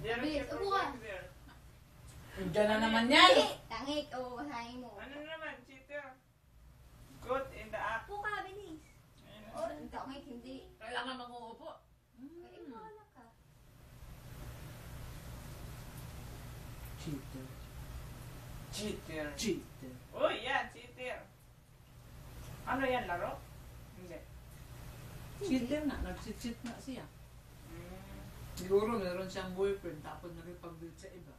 Bilis, upo ka. Diyan na naman yan. Tangik, o basahin mo. Ano naman, cheater? Good in the act. Upo ka, bilis. O, tangik, hindi. Kailangan mag-uupo. Ay, wala ka. Cheater. Cheater. Cheater. Oh, yan, cheater. Ano yan, laro? Hindi. Cheater na. Nag-cheat na siya. Mm. Siguro meron siyang boyfriend tapos nakipag-date sa iba.